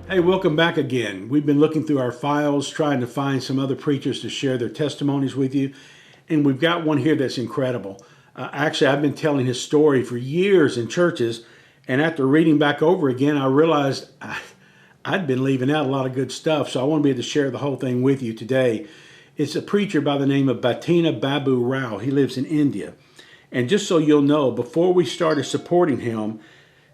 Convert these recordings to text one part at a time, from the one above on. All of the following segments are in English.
Hey, welcome back again. We've been looking through our files trying to find some other preachers to share their testimonies with you. And we've got one here that's incredible. Actually, I've been telling his story for years in churches. And after reading back over again, I realized I'd been leaving out a lot of good stuff. So I want to be able to share the whole thing with you today. It's a preacher by the name of Bhattina Babu Rao. He lives in India. And just so you'll know, before we started supporting him,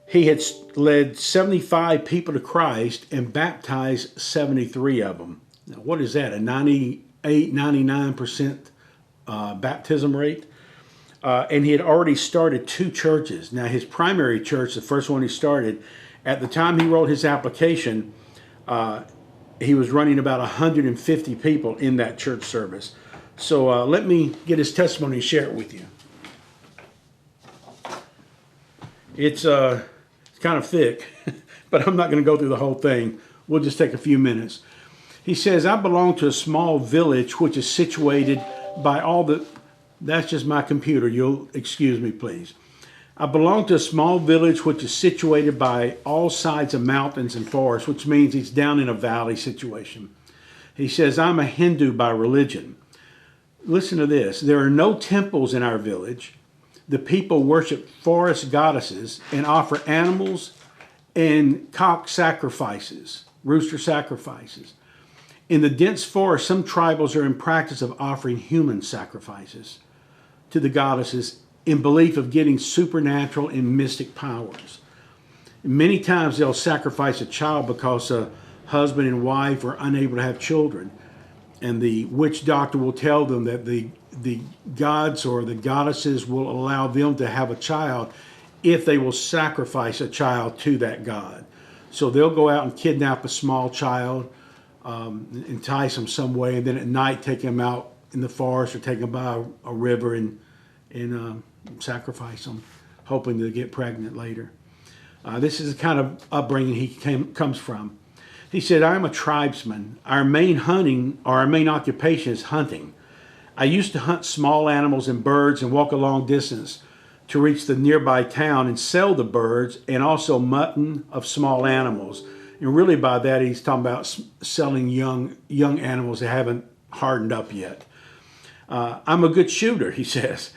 he had led 75 people to Christ and baptized 73 of them. Now, what is that, a 98, 99% baptism rate? And he had already started 2 churches. Now, his primary church, the first one he started, at the time he wrote his application, he was running about 150 people in that church service. So let me get his testimony and share it with you. It's kind of thick, but I'm not going to go through the whole thing. We'll just take a few minutes. He says, I belong to a small village which is situated by all the... That's just my computer. You'll excuse me, please. I belong to a small village which is situated by all sides of mountains and forests, which means he's down in a valley situation. He says, I'm a Hindu by religion. Listen to this. There are no temples in our village. The people worship forest goddesses and offer animals and cock sacrifices, rooster sacrifices. In the dense forest, some tribals are in practice of offering human sacrifices to the goddesses in belief of getting supernatural and mystic powers. Many times they'll sacrifice a child because a husband and wife are unable to have children. And the witch doctor will tell them that the gods or the goddesses will allow them to have a child if they will sacrifice a child to that god. So they'll go out and kidnap a small child, entice them some way, and then at night take him out in the forest or take him by a river and sacrifice them, hoping to get pregnant later. This is the kind of upbringing he comes from. He said, I'm a tribesman. Our main occupation is hunting. I used to hunt small animals and birds and walk a long distance to reach the nearby town and sell the birds and also mutton of small animals. And really by that, he's talking about selling young animals that haven't hardened up yet. I'm a good shooter, he says.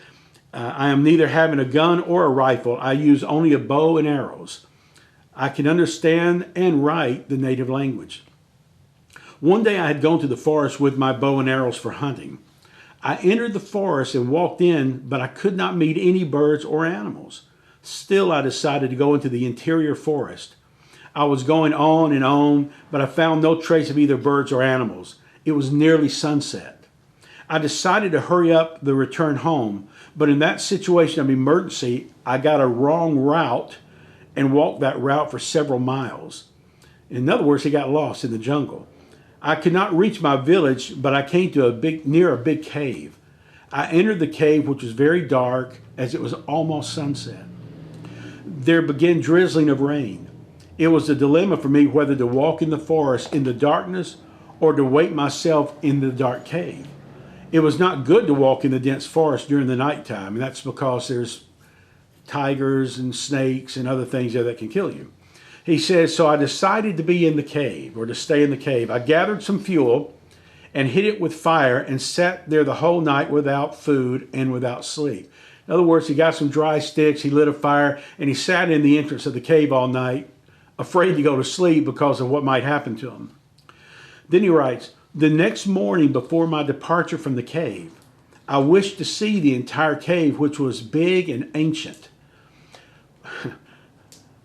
I am neither having a gun or a rifle. I use only a bow and arrows. I can understand and write the native language. One day I had gone to the forest with my bow and arrows for hunting. I entered the forest and walked in, but I could not meet any birds or animals. Still, I decided to go into the interior forest. I was going on, but I found no trace of either birds or animals. It was nearly sunset. I decided to hurry up the return home, but in that situation of emergency, I got a wrong route and walked that route for several miles. In other words, he got lost in the jungle. I could not reach my village, but I came to near a big cave. I entered the cave, which was very dark, as it was almost sunset. There began drizzling of rain. It was a dilemma for me whether to walk in the forest in the darkness or to wait myself in the dark cave. It was not good to walk in the dense forest during the nighttime, and that's because there's tigers and snakes and other things there that can kill you. He says, so I decided to be in the cave, or to stay in the cave. I gathered some fuel and hid it with fire and sat there the whole night without food and without sleep. In other words, he got some dry sticks, he lit a fire, and he sat in the entrance of the cave all night, afraid to go to sleep because of what might happen to him. Then he writes, the next morning before my departure from the cave, I wished to see the entire cave, which was big and ancient.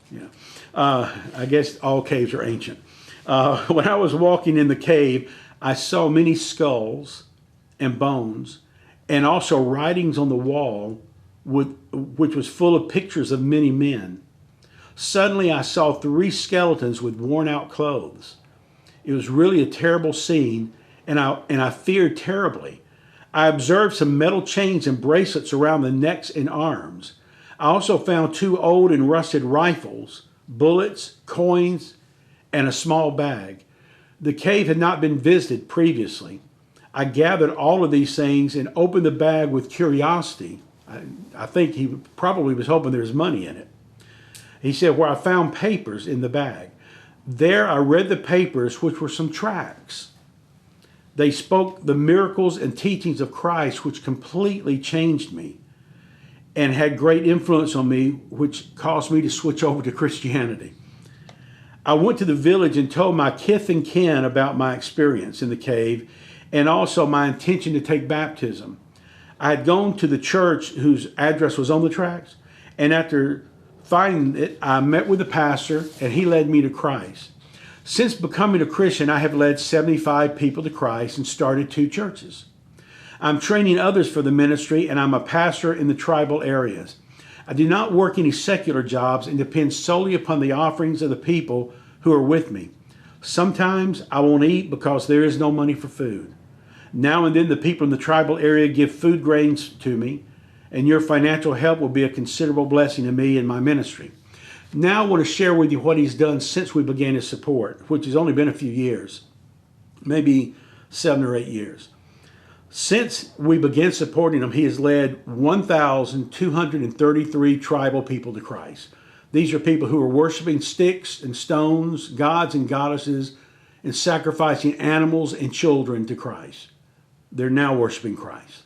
Yeah. I guess all caves are ancient. When I was walking in the cave, I saw many skulls and bones, and also writings on the wall, which was full of pictures of many men. Suddenly, I saw 3 skeletons with worn-out clothes. It was really a terrible scene, and I feared terribly. I observed some metal chains and bracelets around the necks and arms. I also found 2 old and rusted rifles, bullets, coins, and a small bag. The cave had not been visited previously. I gathered all of these things and opened the bag with curiosity. I think he probably was hoping there was money in it. He said, where I found papers in the bag. There I read the papers, which were some tracts. They spoke the miracles and teachings of Christ, which completely changed me and had great influence on me, which caused me to switch over to Christianity. I went to the village and told my kith and kin about my experience in the cave and also my intention to take baptism. I had gone to the church whose address was on the tracts, and after finding it, I met with the pastor and he led me to Christ. Since becoming a Christian, I have led 75 people to Christ and started 2 churches. I'm training others for the ministry, and I'm a pastor in the tribal areas. I do not work any secular jobs and depend solely upon the offerings of the people who are with me. Sometimes I won't eat because there is no money for food. Now and then the people in the tribal area give food grains to me, and your financial help will be a considerable blessing to me in my ministry. Now I want to share with you what he's done since we began his support, which has only been a few years, maybe 7 or 8 years. Since we began supporting him, he has led 1,233 tribal people to Christ. These are people who are worshiping sticks and stones, gods and goddesses, and sacrificing animals and children to Christ. They're now worshiping Christ.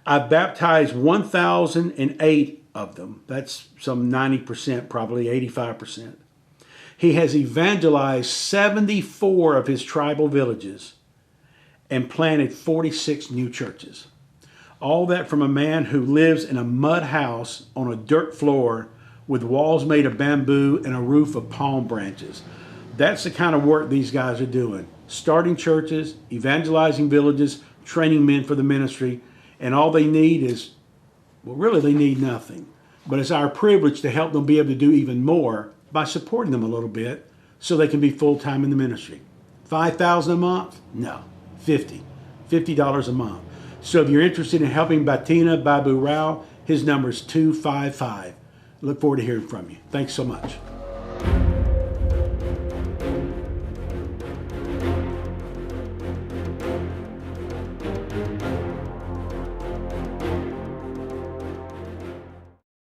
I've baptized 1,008 of them. That's some 90%, probably 85%. He has evangelized 74 of his tribal villages and planted 46 new churches. All that from a man who lives in a mud house on a dirt floor with walls made of bamboo and a roof of palm branches. That's the kind of work these guys are doing. Starting churches, evangelizing villages, training men for the ministry, and all they need is, well, really they need nothing. But it's our privilege to help them be able to do even more by supporting them a little bit so they can be full-time in the ministry. $5,000 a month? No. $50 a month. So if you're interested in helping Batina Babu Rao, his number is 255. Look forward to hearing from you. Thanks so much.